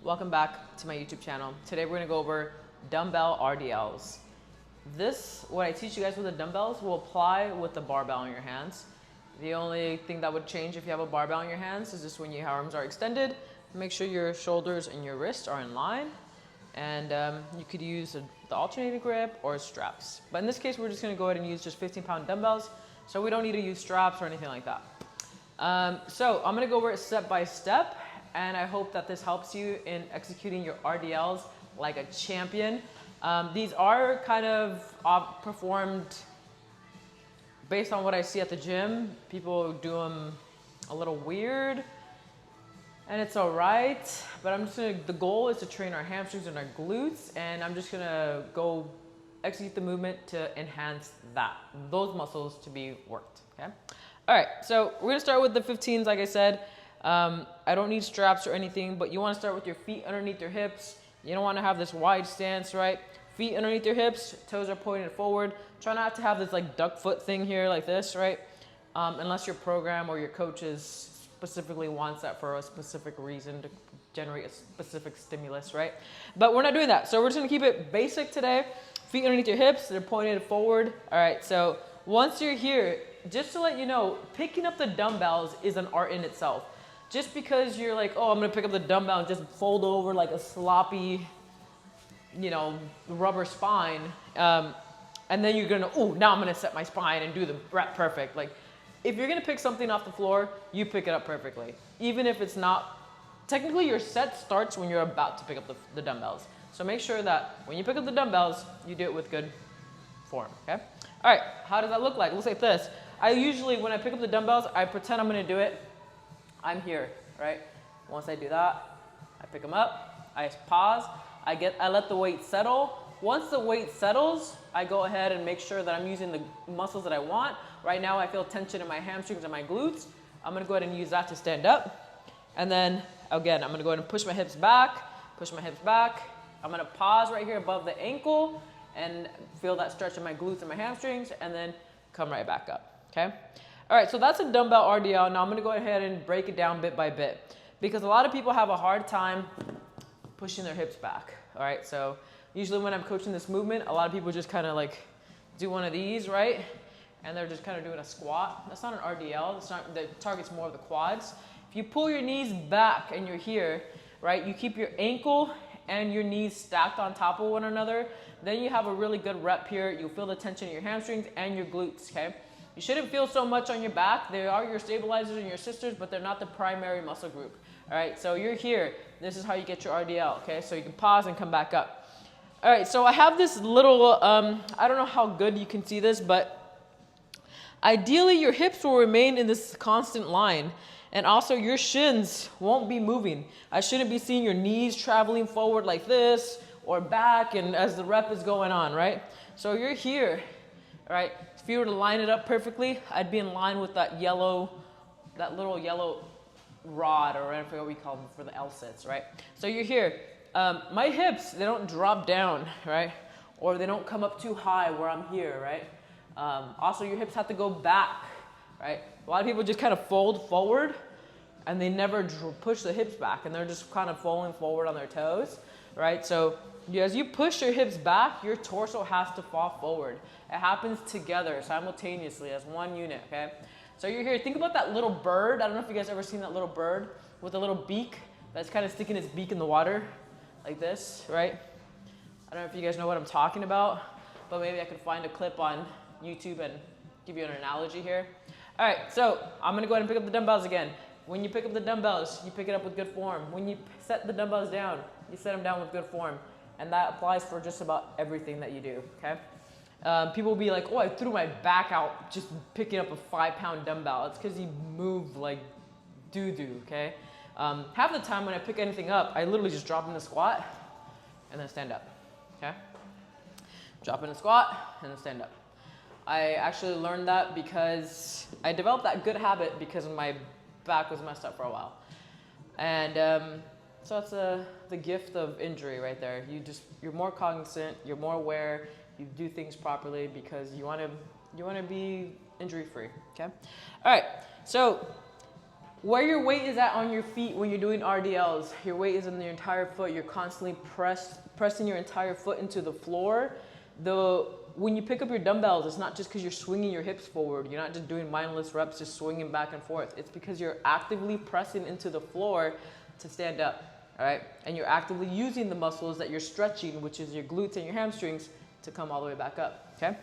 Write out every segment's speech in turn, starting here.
Welcome back to my YouTube channel. Today we're gonna go over dumbbell RDLs. What I teach you guys with the dumbbells will apply with the barbell in your hands. The only thing that would change if you have a barbell in your hands is just when your arms are extended, make sure your shoulders and your wrists are in line. And you could use the alternating grip or straps. But in this case, we're just gonna go ahead and use just 15-pound dumbbells, so we don't need to use straps or anything like that. So I'm gonna go over it step by step, and I hope that this helps you in executing your RDLs like a champion. These are kind of performed based on what I see at the gym. People do them a little weird, and it's all right, but the goal is to train our hamstrings and our glutes, and I'm just gonna go execute the movement to enhance those muscles to be worked, okay? All right, so we're gonna start with the 15s, like I said. I don't need straps or anything, but you wanna start with your feet underneath your hips. You don't wanna have this wide stance, right? Feet underneath your hips, toes are pointed forward. Try not to have this like duck foot thing here like this, right? Unless your program or your coaches specifically wants that for a specific reason to generate a specific stimulus, right? But we're not doing that. So we're just gonna keep it basic today. Feet underneath your hips, they're pointed forward. All right, so once you're here, just to let you know, picking up the dumbbells is an art in itself. Just because you're like, oh, I'm gonna pick up the dumbbell and just fold over like a sloppy, rubber spine, and then you're gonna, oh, now I'm gonna set my spine and do the rep perfect. Like, if you're gonna pick something off the floor, you pick it up perfectly. Even if it's not, technically your set starts when you're about to pick up the dumbbells. So make sure that when you pick up the dumbbells, you do it with good form, okay? All right, how does that look like? It looks like this. I usually, when I pick up the dumbbells, I pretend I'm gonna do it. I'm here, right? Once I do that, I pick them up, I pause, I let the weight settle. Once the weight settles, I go ahead and make sure that I'm using the muscles that I want. Right now, I feel tension in my hamstrings and my glutes. I'm gonna go ahead and use that to stand up. And then, again, I'm gonna go ahead and push my hips back. I'm gonna pause right here above the ankle and feel that stretch in my glutes and my hamstrings, and then come right back up, okay? All right, so that's a dumbbell RDL. Now I'm gonna go ahead and break it down bit by bit, because a lot of people have a hard time pushing their hips back, all right? So usually when I'm coaching this movement, a lot of people just kind of like do one of these, right? And they're just kind of doing a squat. That's not an RDL. The target's more of the quads. If you pull your knees back and you're here, right, you keep your ankle and your knees stacked on top of one another, then you have a really good rep here. You'll feel the tension in your hamstrings and your glutes, okay? You shouldn't feel so much on your back. They are your stabilizers and your sisters, but they're not the primary muscle group. All right, so you're here. This is how you get your RDL, okay? So you can pause and come back up. All right, so I have this little, I don't know how good you can see this, but ideally your hips will remain in this constant line, and also your shins won't be moving. I shouldn't be seeing your knees traveling forward like this or back, and as the rep is going on, right? So you're here, all right? If you were to line it up perfectly, I'd be in line with that little yellow rod, or I forget what we call them for the L-sits, right? So you're here. My hips, they don't drop down, right? Or they don't come up too high where I'm here, right? Also, your hips have to go back, right? A lot of people just kind of fold forward and they never push the hips back, and they're just kind of falling forward on their toes, right? So as you push your hips back, your torso has to fall forward. It happens together simultaneously as one unit, okay? So you're here. Think about that little bird. I don't know if you guys ever seen that little bird with a little beak that's kind of sticking its beak in the water like this, right? I don't know if you guys know what I'm talking about, but maybe I could find a clip on YouTube and give you an analogy here. All right, so I'm gonna go ahead and pick up the dumbbells again. When you pick up the dumbbells, you pick it up with good form. When you set the dumbbells down, you set them down with good form. And that applies for just about everything that you do, okay? People will be like, oh, I threw my back out just picking up a 5-pound dumbbell. It's because you move like doo-doo, okay? Half the time when I pick anything up, I literally just drop in the squat and then stand up, okay? Drop in the squat and then stand up. I actually learned that because I developed that good habit because my back was messed up for a while. And so that's the gift of injury right there. You're more cognizant, you're more aware, you do things properly because you want to be injury free, okay? All right, so Where your weight is at on your feet when you're doing RDLs, your weight is in your entire foot. You're constantly pressing your entire foot into the floor. When you pick up your dumbbells, it's not just because you're swinging your hips forward. You're not just doing mindless reps, just swinging back and forth. It's because you're actively pressing into the floor to stand up, all right? And you're actively using the muscles that you're stretching, which is your glutes and your hamstrings, to come all the way back up, okay?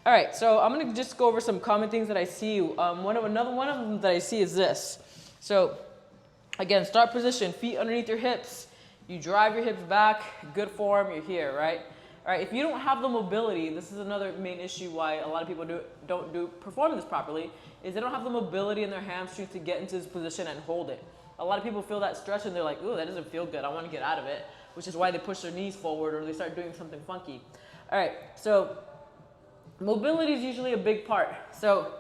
All right, so I'm gonna just go over some common things that I see. One of them that I see is this. So again, start position, feet underneath your hips. You drive your hips back, good form, you're here, right? All right, if you don't have the mobility, this is another main issue why a lot of people don't perform this properly, is they don't have the mobility in their hamstrings to get into this position and hold it. A lot of people feel that stretch and they're like, ooh, that doesn't feel good, I wanna get out of it, which is why they push their knees forward or they start doing something funky. All right, so mobility is usually a big part. So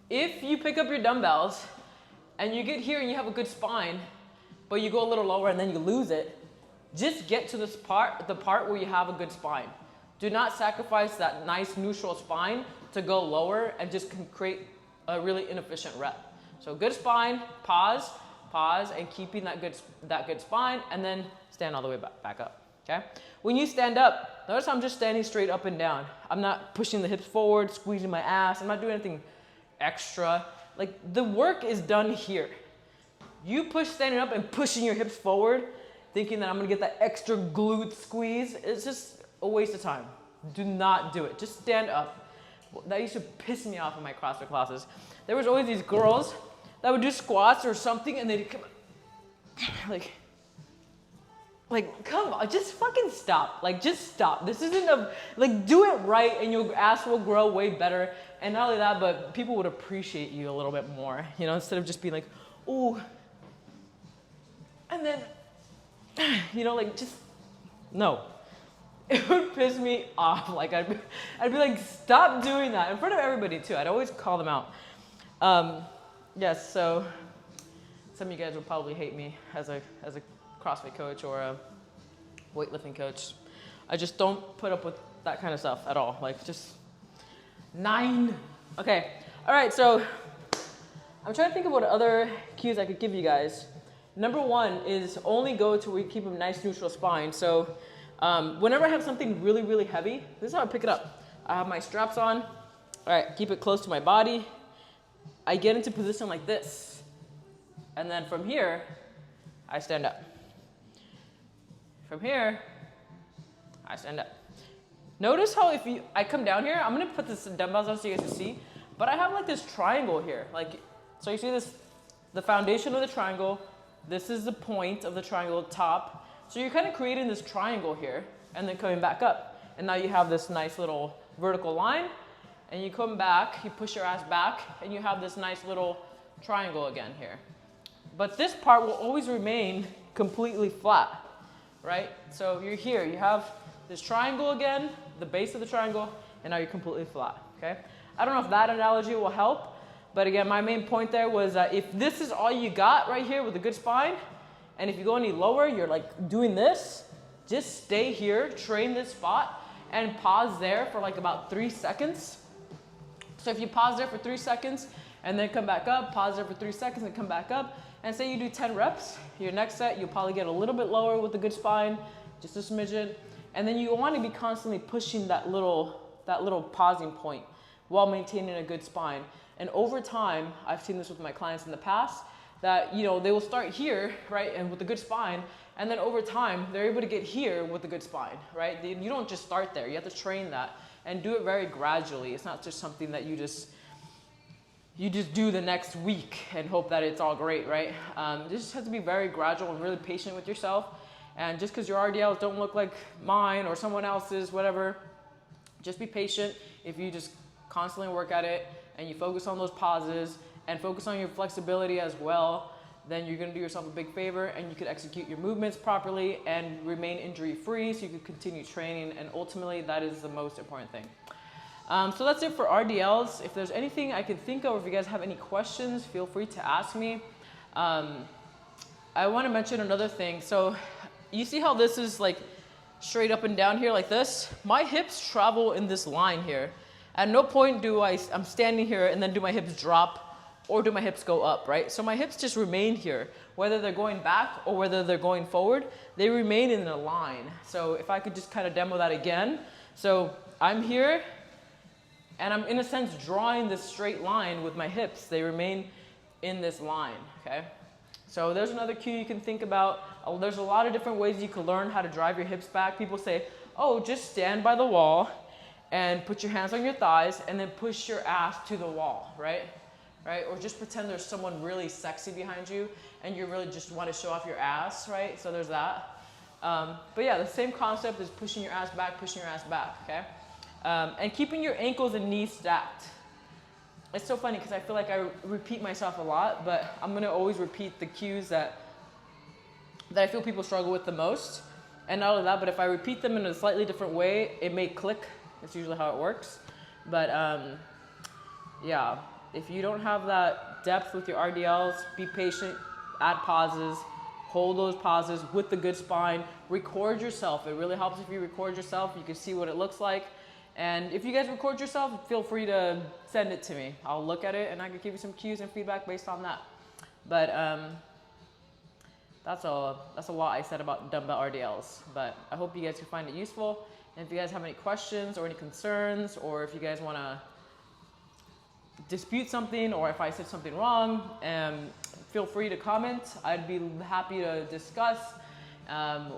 if you pick up your dumbbells and you get here and you have a good spine, but you go a little lower and then you lose it, just get to the part where you have a good spine. Do not sacrifice that nice neutral spine to go lower and just create a really inefficient rep. So good spine, pause, and keeping that good spine, and then stand all the way back up, okay? When you stand up, notice I'm just standing straight up and down. I'm not pushing the hips forward, squeezing my ass. I'm not doing anything extra. Like, the work is done here. You push standing up and pushing your hips forward, thinking that I'm gonna get that extra glute squeeze, it's just a waste of time. Do not do it, just stand up. That used to piss me off in my CrossFit classes. There was always these girls that would do squats or something and they'd come like, come on, just fucking stop. Like, just stop. This isn't do it right and your ass will grow way better. And not only that, but people would appreciate you a little bit more, you know, instead of just being like, ooh, and then, you know, like, just, no. It would piss me off. Like, I'd be like, stop doing that in front of everybody too. I'd always call them out. Yes, so some of you guys would probably hate me as a CrossFit coach or a weightlifting coach. I just don't put up with that kind of stuff at all. Like, just 9. Okay, all right, so I'm trying to think of what other cues I could give you guys. Number 1 is only go to where you keep a nice neutral spine. So whenever I have something really, really heavy, this is how I pick it up. I have my straps on. All right, keep it close to my body. I get into position like this. And then from here, I stand up. From here, I stand up. Notice how I come down here, I'm gonna put this dumbbells on so you guys can see, but I have like this triangle here. Like, so you see this, the foundation of the triangle, this is the point of the triangle top. So you're kind of creating this triangle here and then coming back up. And now you have this nice little vertical line and you come back, you push your ass back and you have this nice little triangle again here. But this part will always remain completely flat, right? So you're here, you have this triangle again, the base of the triangle, and now you're completely flat, okay? I don't know if that analogy will help, but again, my main point there was that if this is all you got right here with a good spine, and if you go any lower, you're like doing this, just stay here, train this spot, and pause there for like about 3 seconds. So if you pause there for 3 seconds, and then come back up, pause there for 3 seconds, and come back up, and say you do 10 reps, your next set, you'll probably get a little bit lower with a good spine, just a smidgen, and then you want to be constantly pushing that little pausing point while maintaining a good spine. And over time, I've seen this with my clients in the past, that, you know, they will start here, right, and with a good spine, and then over time, they're able to get here with a good spine, right? You don't just start there, you have to train that and do it very gradually. It's not just something that you just do the next week and hope that it's all great, right? This just has to be very gradual and really patient with yourself. And just because your RDLs don't look like mine or someone else's, whatever, just be patient. If you just constantly work at it and you focus on those pauses and focus on your flexibility as well, then you're gonna do yourself a big favor and you could execute your movements properly and remain injury-free so you can continue training, and ultimately that is the most important thing. So that's it for RDLs. If there's anything I can think of, or if you guys have any questions, feel free to ask me. I wanna mention another thing. So you see how this is like straight up and down here like this? My hips travel in this line here. At no point I'm standing here and then do my hips drop or do my hips go up, right? So my hips just remain here. Whether they're going back or whether they're going forward, they remain in a line. So if I could just kind of demo that again. So I'm here, and I'm in a sense drawing this straight line with my hips. They remain in this line, okay? So there's another cue you can think about. There's a lot of different ways you can learn how to drive your hips back. People say, oh, just stand by the wall and put your hands on your thighs and then push your ass to the wall, right? Right? Or just pretend there's someone really sexy behind you and you really just want to show off your ass, right? So there's that. But yeah, the same concept is pushing your ass back, okay? And keeping your ankles and knees stacked. It's so funny because I feel like I repeat myself a lot, but I'm gonna always repeat the cues that I feel people struggle with the most. And not only that, but if I repeat them in a slightly different way, it may click. That's usually how it works. But yeah, if you don't have that depth with your RDLs, be patient, add pauses, hold those pauses with the good spine, record yourself. It really helps if you record yourself. You can see what it looks like. And if you guys record yourself, feel free to send it to me. I'll look at it and I can give you some cues and feedback based on that. But that's a lot I said about dumbbell RDLs. But I hope you guys can find it useful. And if you guys have any questions or any concerns, or if you guys want to dispute something, or if I said something wrong, feel free to comment. I'd be happy to discuss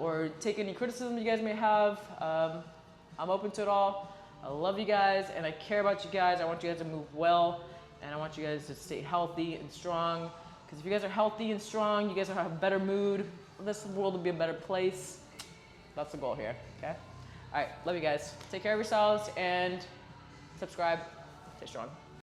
or take any criticism you guys may have. I'm open to it all. I love you guys and I care about you guys. I want you guys to move well and I want you guys to stay healthy and strong. Because if you guys are healthy and strong, you guys will have a better mood. This world will be a better place. That's the goal here, okay? All right, love you guys. Take care of yourselves and subscribe. Stay strong.